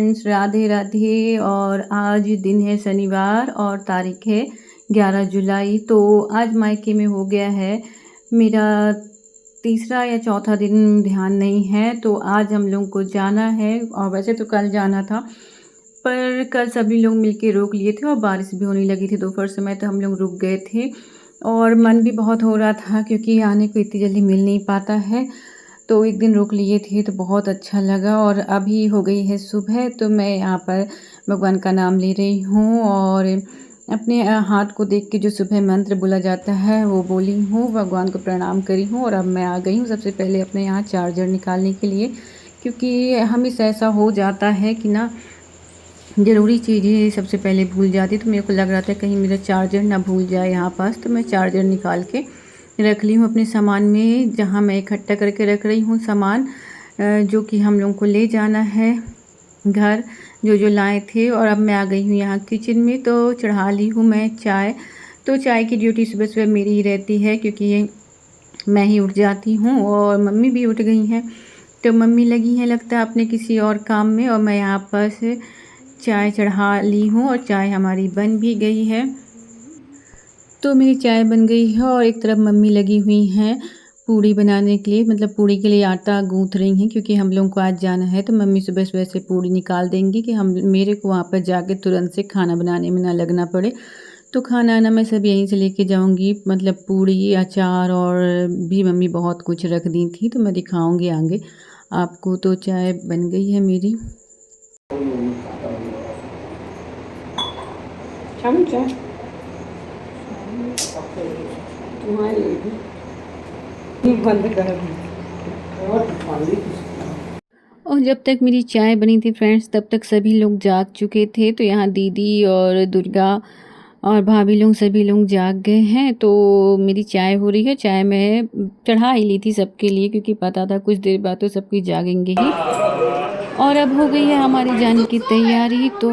Friends, Radhe Radhe. और आज दिन है शनिवार और तारीख है 11 जुलाई। तो आज मायके में हो गया है मेरा तीसरा या चौथा दिन, ध्यान नहीं है। तो आज हम लोग को जाना है, और वैसे तो कल जाना था, पर कल सभी लोग मिलके रोक लिए थे और बारिश भी होने लगी थी। दोपहर समय तो हम लोग रुक गए थे और मन भी बहुत हो रहा था क्योंकि आने को इतनी जल्दी मिल नहीं पाता है। तो एक दिन रोक लिए थे तो बहुत अच्छा लगा। और अभी हो गई है सुबह, तो मैं यहाँ पर भगवान का नाम ले रही हूँ और अपने हाथ को देख के जो सुबह मंत्र बोला जाता है वो बोली हूँ, भगवान को प्रणाम करी हूँ। और अब मैं आ गई हूँ सबसे पहले अपने यहाँ चार्जर निकालने के लिए, क्योंकि हमेशा ऐसा हो जाता है कि ना ज़रूरी चीज़ें सबसे पहले भूल जाती। तो मेरे को लग रहा था कहीं मेरा चार्जर ना भूल जाए यहाँ पास, तो मैं चार्जर निकाल के रख ली हूँ अपने सामान में, जहाँ मैं इकट्ठा करके रख रही हूँ सामान जो कि हम लोगों को ले जाना है घर, जो जो लाए थे। और अब मैं आ गई हूँ यहाँ किचन में, तो चढ़ा ली हूँ मैं चाय। तो चाय की ड्यूटी सुबह सुबह मेरी ही रहती है, क्योंकि मैं ही उठ जाती हूँ और मम्मी भी उठ गई हैं। तो मम्मी लगी हैं लगता है अपने किसी और काम में, और मैं यहाँ पर से चाय चढ़ा ली हूँ और चाय हमारी बन भी गई है। तो मेरी चाय बन गई है और एक तरफ मम्मी लगी हुई हैं पूड़ी बनाने के लिए, मतलब पूड़ी के लिए आटा गूँथ रही हैं, क्योंकि हम लोगों को आज जाना है। तो मम्मी सुबह सुबह से पूड़ी निकाल देंगी कि हम मेरे को वहाँ पर जाके तुरंत से खाना बनाने में ना लगना पड़े। तो खाना आना मैं सब यहीं से लेके जाऊँगी, मतलब पूड़ी, अचार और भी मम्मी बहुत कुछ रख दी थी, तो मैं दिखाऊँगी आगे आपको। तो चाय बन गई है मेरी। और जब तक मेरी चाय बनी थी फ्रेंड्स, तब तक सभी लोग जाग चुके थे। तो यहाँ दीदी और दुर्गा और भाभी लोग सभी लोग जाग गए हैं। तो मेरी चाय हो रही है। चाय मैं चढ़ा ही ली थी सबके लिए, क्योंकि पता था कुछ देर बाद तो सबकी जागेंगे ही। और अब हो गई है हमारी जाने की तैयारी। तो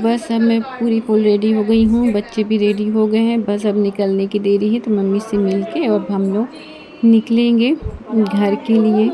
बस अब मैं पूरी फुल रेडी हो गई हूँ, बच्चे भी रेडी हो गए हैं, बस अब निकलने की देरी है। तो मम्मी से मिल के और हम लोग निकलेंगे घर के लिए।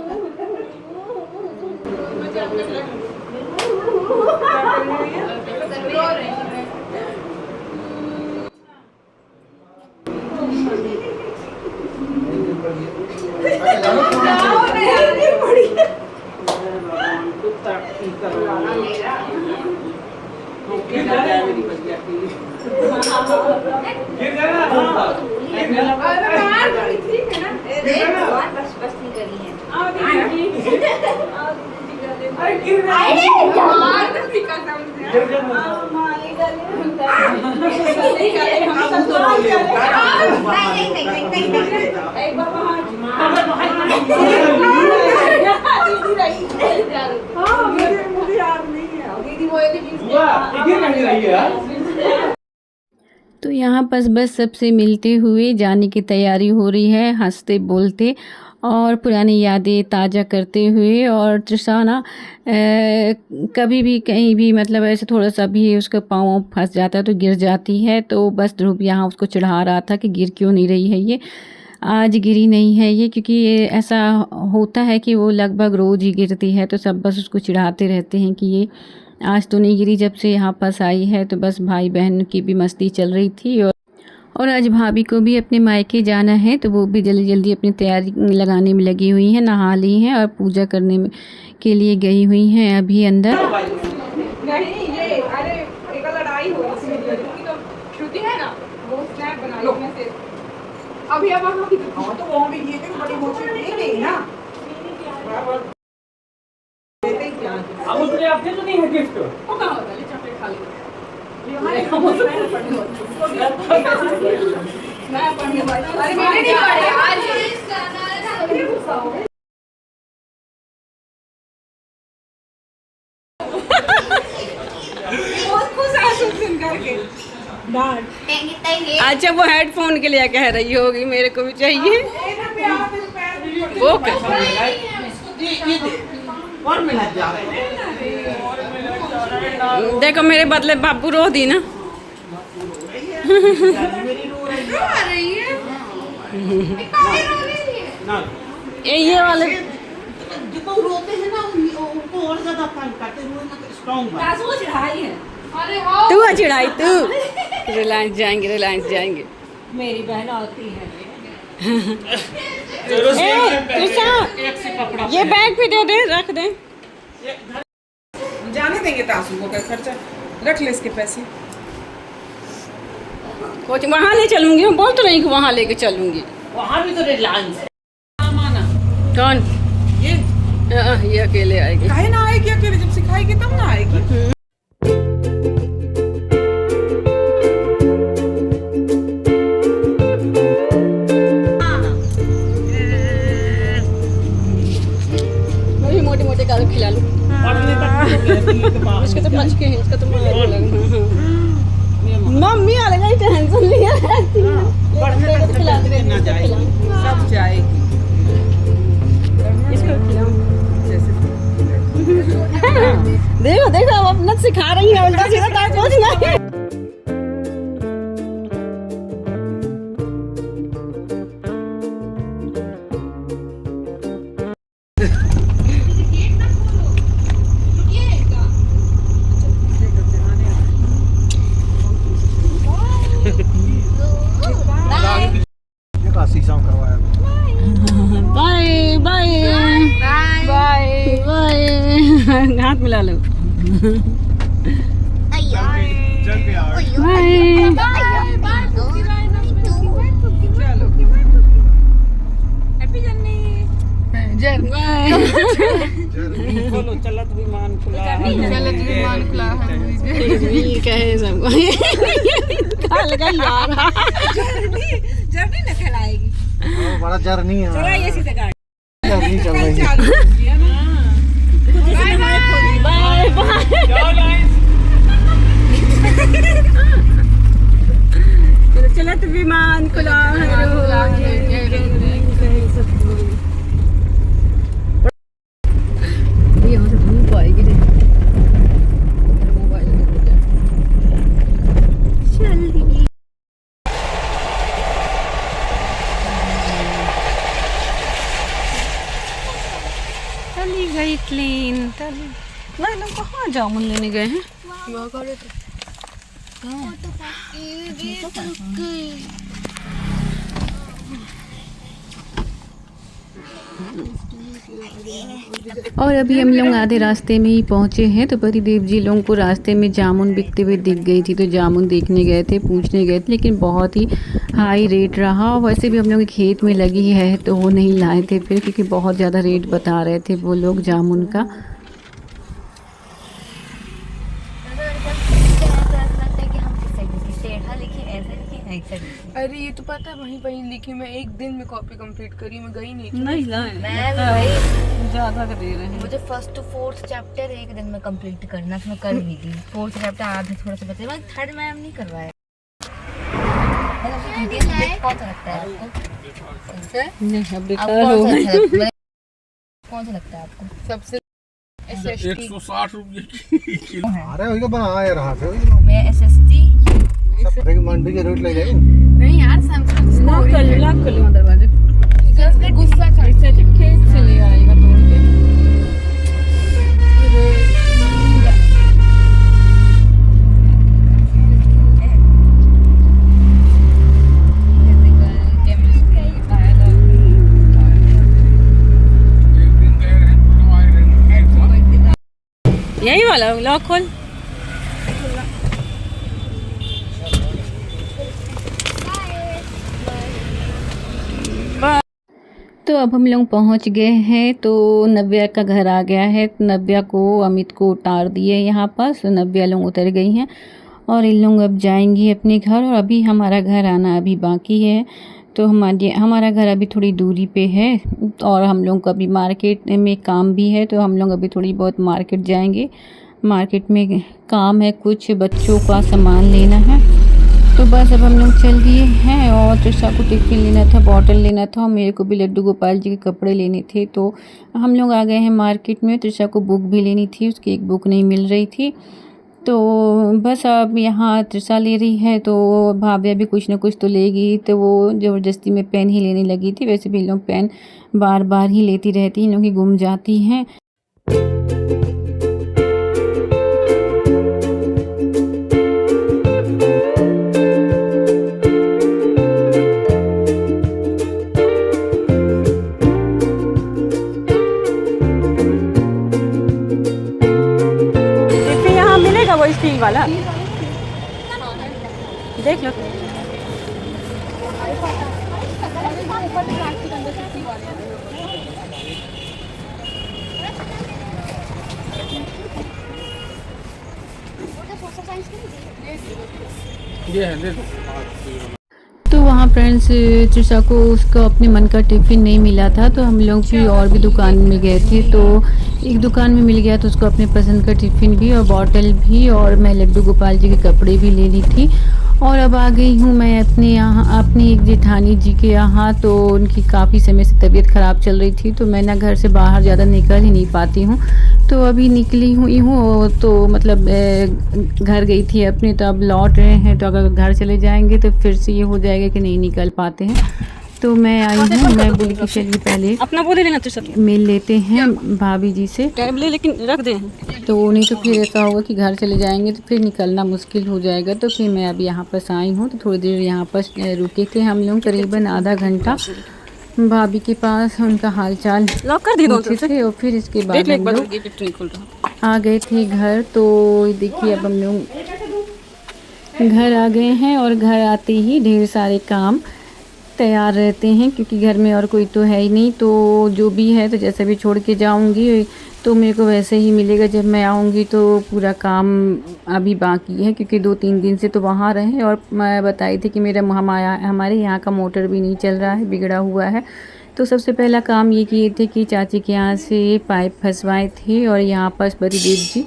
तो यहाँ बस सबसे मिलते हुए जाने की तैयारी हो रही है, हंसते बोलते और पुरानी यादें ताज़ा करते हुए। और तृषा ना कभी भी कहीं भी, मतलब ऐसे थोड़ा सा भी उसका पाँव फंस जाता है तो गिर जाती है। तो बस ध्रुव यहाँ उसको चिढ़ा रहा था कि गिर क्यों नहीं रही है ये। आज गिरी नहीं है ये, क्योंकि ये ऐसा होता है कि वो लगभग रोज़ ही गिरती है। तो सब बस उसको चिढ़ाते रहते हैं कि ये आज तो नहीं गिरी जब से यहाँ पास आई है। तो बस भाई बहन की भी मस्ती चल रही थी। और आज भाभी को भी अपने मायके जाना है, तो वो भी जल्दी जल्दी अपनी तैयारी लगाने में लगी हुई हैं, नहा ली हैं और पूजा करने में के लिए गई हुई हैं अभी अंदर। नहीं ये अरे एक लड़ाई हो रही है तो श्रुति है ना, वो स्नैप बना लो में से अभी अब वहां की तो वहां भी ये तो बड़ी मोटी नहीं गई ना। अब उसने आपने तो नहीं है गिफ्ट, वो कहां होता है, चॉकलेट खा लो ये हमारे मैं पढ़ने वाली। अरे मैंने नहीं पढ़े आज बहुत खुश है सुन करके। अच्छा वो हेडफोन के लिए कह रही होगी, मेरे को भी चाहिए। वो देखो मेरे बदले बाबू रो दी ना। ये वाले जो रोते हैं ना उनको और ज्यादा तंग करते हैं। स्ट्रॉन्ग अरे हाँ तू है चिढ़ाई तू। रिलायंस जाएंगे, रिलायंस जाएंगे। मेरी बहन आती है। एक से कपड़ा ये बैग भी दे दे, रख दे। जाने देंगे तासू को, क्या खर्चा, रख ले इसके पैसे। कुछ वहाँ ले चलूंगी, मैं बोल तो नहीं कि वहाँ लेके चलूंगी। वहाँ भी तो रिलायंस है। कौन? ये अकेले आएगी। काहे ना आएगी अकेले, जब सिखाएगी तब ना आएगी। मोटे मोटे गाल खिला लो। पढ़ने तक इसके तो बच के हैं, इसका तो मम्मी अलग ही टेंशन लिया रहती है। पढ़ने तक ना जाएगी, सब जाएगी। इसको खिलाओ। जैसे देखो देखो, अब अपना सिखा रही है, उल्टा सीधा तार पहुंच गई। बाय बाय बाय बाय, हाथ मिला लो। बोलो चलत विमान खुला है। कहे सबको लगा यार। जर्नी न खिलाएगी। बड़ा जर्नी है। चलाइए सीधे गाड़ी। जर्नी चल रही है। Bye bye. चलत विमान खुला है। यहाँ से धूप आएगी। चली गई ट्रेन। नहीं लोग कहाँ जामुन लेने गए हैं? और अभी हम लोग आधे रास्ते में ही पहुँचे हैं, तो परिदेव जी लोगों को रास्ते में जामुन बिकते हुए दिख गई थी, तो जामुन देखने गए थे, पूछने गए थे, लेकिन बहुत ही हाई रेट रहा। और वैसे भी हम लोग के खेत में लगी है तो वो नहीं लाए थे फिर, क्योंकि बहुत ज़्यादा रेट बता रहे थे वो लोग जामुन का। अरे ये तो पता है, वहीं वहीं लिखी। मैं एक दिन में कॉपी कंप्लीट करी, मैं गई नहीं थी। नहीं लाए, ज़्यादा का दे रहे हैं। मुझे फर्स्ट टू फोर्थ चैप्टर एक दिन में कंप्लीट करना था, मैं कर भी दी। फोर्थ चैप्टर आधे थोड़ा सा बचे, मैं थर्ड मैम नहीं करवाया। कौन सा लगता है आपको? नहीं अब बेकार आपको हो कौन सा गए। अच्छा लगता है? कौन सा लगता है आपको? सबसे SST 160 रुपये। अरे वही का बना यार हाथ है। मैं SST सब मंडी के रेट ले जाए। नहीं यार, सैमसंग लॉक कर लो दरवाजे। गुस्सा चढ़ से खेत से ले आएगा तोड़ के। यही वाला लॉक खोल। तो अब हम लोग पहुंच गए हैं, तो नव्या का घर आ गया है। नव्या को अमित को उतार दिए यहाँ पास, नव्या लोग उतर गई हैं और इन लोग अब जाएंगी अपने घर। और अभी हमारा घर आना अभी बाकी है, तो हमारा घर अभी थोड़ी दूरी पे है और हम लोग का अभी मार्केट में काम भी है, तो हम लोग अभी थोड़ी बहुत मार्केट जाएंगे। मार्केट में काम है, कुछ बच्चों का सामान लेना है, तो बस अब हम लोग चल दिए हैं। और त्रिशा को टिफिन लेना था, बॉटल लेना था, और मेरे को भी लड्डू गोपाल जी के कपड़े लेने थे, तो हम लोग आ गए हैं मार्केट में। त्रिशा को बुक भी लेनी थी, उसकी एक बुक नहीं मिल रही थी, तो बस अब यहाँ त्रिशा ले रही है, तो भाव्या भी कुछ ना कुछ तो लेगी, तो वो ज़बरदस्ती में पेन ही लेने लगी थी। वैसे भी लोग पेन बार बार ही लेती रहती हैं, इन लोग की गुम जाती हैं। वो स्टील वाला देख लो। ये है तो वहाँ फ्रेंड्स त्रिशा को उसका अपने मन का टिफ़िन नहीं मिला था, तो हम लोग भी और भी दुकान में गए थे। तो एक दुकान में मिल गया तो उसको अपने पसंद का टिफ़िन भी और बॉटल भी, और मैं लड्डू गोपाल जी के कपड़े भी ले ली थी। और अब आ गई हूँ मैं अपने यहाँ अपनी एक जेठानी जी के यहाँ। तो उनकी काफ़ी समय से तबीयत ख़राब चल रही थी, तो मैं ना घर से बाहर ज़्यादा निकल ही नहीं पाती हूँ। तो अभी निकली हुई हूँ, तो मतलब घर गई थी अपने, तो अब लौट रहे हैं। तो अगर घर चले जाएंगे तो फिर से ये हो जाएगा कि नहीं निकल पाते हैं। तो मैं आई हूँ, मैं बोली कि चलिए पहले अपना बोले लेना तो मिल लेते हैं भाभी जी से। टैब ले, लेकिन रख दे। तो नहीं तो फिर ऐसा होगा कि घर चले जाएंगे तो फिर निकलना मुश्किल हो जाएगा। तो फिर मैं अभी यहाँ पर आई हूँ, तो थोड़ी देर यहाँ पर रुके थे हम लोग, करीबन आधा घंटा भाभी के पास उनका हालचाल लॉक कर दी पूछे थे। और फिर इसके बाद हम लोग गेट नहीं खुल रहा। आ गए थे घर। तो देखिए अब हम लोग घर आ गए हैं, और घर आते ही ढेर सारे काम तैयार रहते हैं, क्योंकि घर में और कोई तो है ही नहीं। तो जो भी है तो जैसे भी छोड़ के जाऊंगी तो मेरे को वैसे ही मिलेगा जब मैं आऊंगी। तो पूरा काम अभी बाकी है, क्योंकि 2-3 दिन से तो वहाँ रहे। और मैं बताई थी कि हमारे यहाँ का मोटर भी नहीं चल रहा है, बिगड़ा हुआ है। तो सबसे पहला काम ये किए थे कि चाची के यहाँ से पाइप फंसवाए थे, और यहाँ पर बरीदेव जी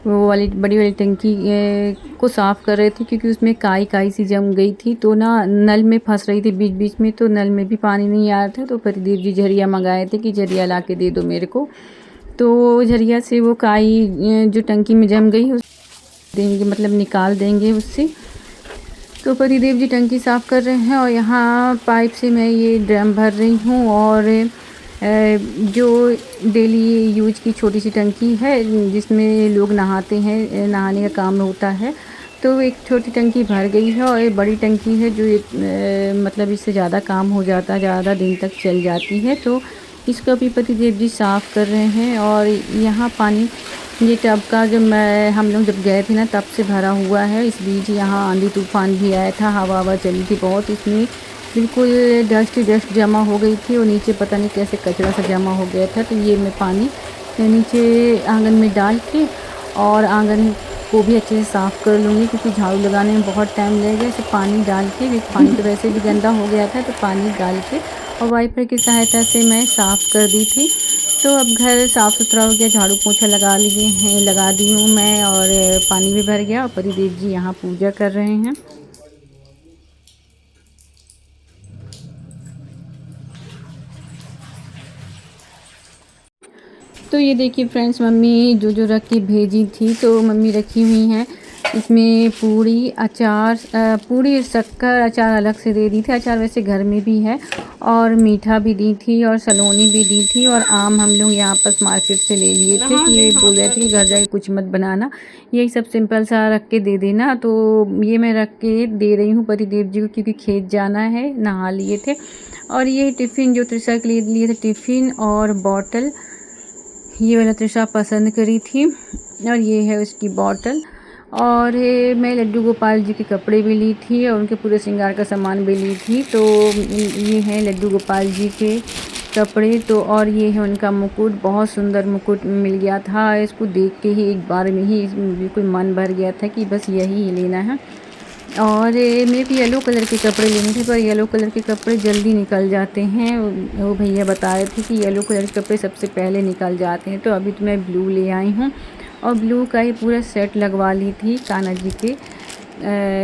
वो वाली बड़ी वाली टंकी को साफ़ कर रहे थे, क्योंकि उसमें काई सी जम गई थी। तो ना नल में फंस रही थी बीच बीच में, तो नल में भी पानी नहीं आ रहा था। तो बरीदेव जी झरिया मंगाए थे कि झरिया ला के दे दो मेरे को। तो झरिया से वो काई जो टंकी में जम गई उस देंगे, मतलब निकाल देंगे उससे। तो बरीदेव जी टंकी साफ़ कर रहे हैं, और यहाँ पाइप से मैं ये ड्रम भर रही हूँ। और जो डेली यूज की छोटी सी टंकी है जिसमें लोग नहाते हैं, नहाने का काम होता है, तो एक छोटी टंकी भर गई है। और एक बड़ी टंकी है जो मतलब इससे ज़्यादा काम हो जाता है, ज़्यादा दिन तक चल जाती है। तो इसको भी पतिदेव जी साफ़ कर रहे हैं। और यहाँ पानी ये टब का हम लोग जब गए थे ना तब से भरा हुआ है। इस बीच यहाँ आंधी तूफान भी आया था, हवा चली थी बहुत, इसमें बिल्कुल डस्ट जमा हो गई थी, और नीचे पता नहीं कैसे कचरा सा जमा हो गया था। तो ये मैं पानी नीचे आंगन में डाल के और आंगन को भी अच्छे से साफ़ कर लूँगी, क्योंकि झाड़ू लगाने में बहुत टाइम लगेगा। इसे पानी डाल के, पानी तो वैसे भी गंदा हो गया था, तो पानी डाल के और वाइपर की सहायता से मैं साफ़ कर दी थी। तो अब घर साफ़ सुथरा हो गया, झाड़ू पोछा लगा दी हूँ मैं, और पानी भी भर गया। और पतिदेव जी यहाँ पूजा कर रहे हैं। तो ये देखिए फ्रेंड्स, मम्मी जो रख के भेजी थी, तो मम्मी रखी हुई हैं इसमें पूरी, अचार, पूरी शक्कर, अचार अलग से दे दी थी। अचार वैसे घर में भी है, और मीठा भी दी थी, और सलोनी भी दी थी, और आम हम लोग यहाँ पर मार्केट से ले लिए थे कि ये बोल रहे थे कि घर जाके कुछ मत बनाना, यही सब सिंपल सा रख के दे देना। तो ये मैं रख के दे रही हूँ पतिदेव जी को, क्योंकि खेत जाना है, नहा लिए थे। और ये टिफ़िन जो त्रिशा के लिए थे, टिफ़िन और बॉटल, ये वाला त्रिशा पसंद करी थी, और ये है उसकी बॉटल। और मैं लड्डू गोपाल जी के कपड़े भी ली थी, और उनके पूरे श्रृंगार का सामान भी ली थी। तो ये हैं लड्डू गोपाल जी के कपड़े। तो और ये है उनका मुकुट, बहुत सुंदर मुकुट मिल गया था। इसको देख के ही एक बार में ही बिल्कुल मन भर गया था कि बस यही लेना है। और मेरे को येलो कलर के कपड़े लेने थे, पर येलो कलर के कपड़े जल्दी निकल जाते हैं। वो भैया बता रहे थे कि येलो कलर के कपड़े सबसे पहले निकल जाते हैं। तो अभी तो मैं ब्लू ले आई हूँ, और ब्लू का ही पूरा सेट लगवा ली थी कान्हा जी के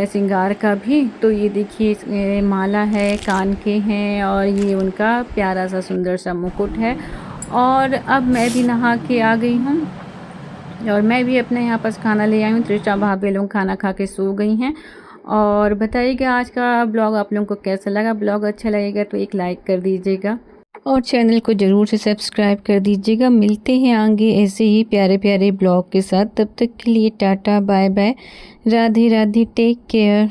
श्रृंगार का भी। तो ये देखिए माला है, कान के हैं, और ये उनका प्यारा सा सुंदर सा मुकुट है। और अब मैं भी नहा के आ गई हूँ, और मैं भी अपने यहाँ पर खाना ले आई हूँ। त्रिशा भाभी लोग खाना खा के सो गई हैं। और बताइएगा आज का ब्लॉग आप लोगों को कैसा लगा। ब्लॉग अच्छा लगेगा तो एक लाइक कर दीजिएगा, और चैनल को ज़रूर से सब्सक्राइब कर दीजिएगा। मिलते हैं आगे ऐसे ही प्यारे प्यारे ब्लॉग के साथ। तब तक के लिए ta ta, bye bye, Radhe Radhe, take care.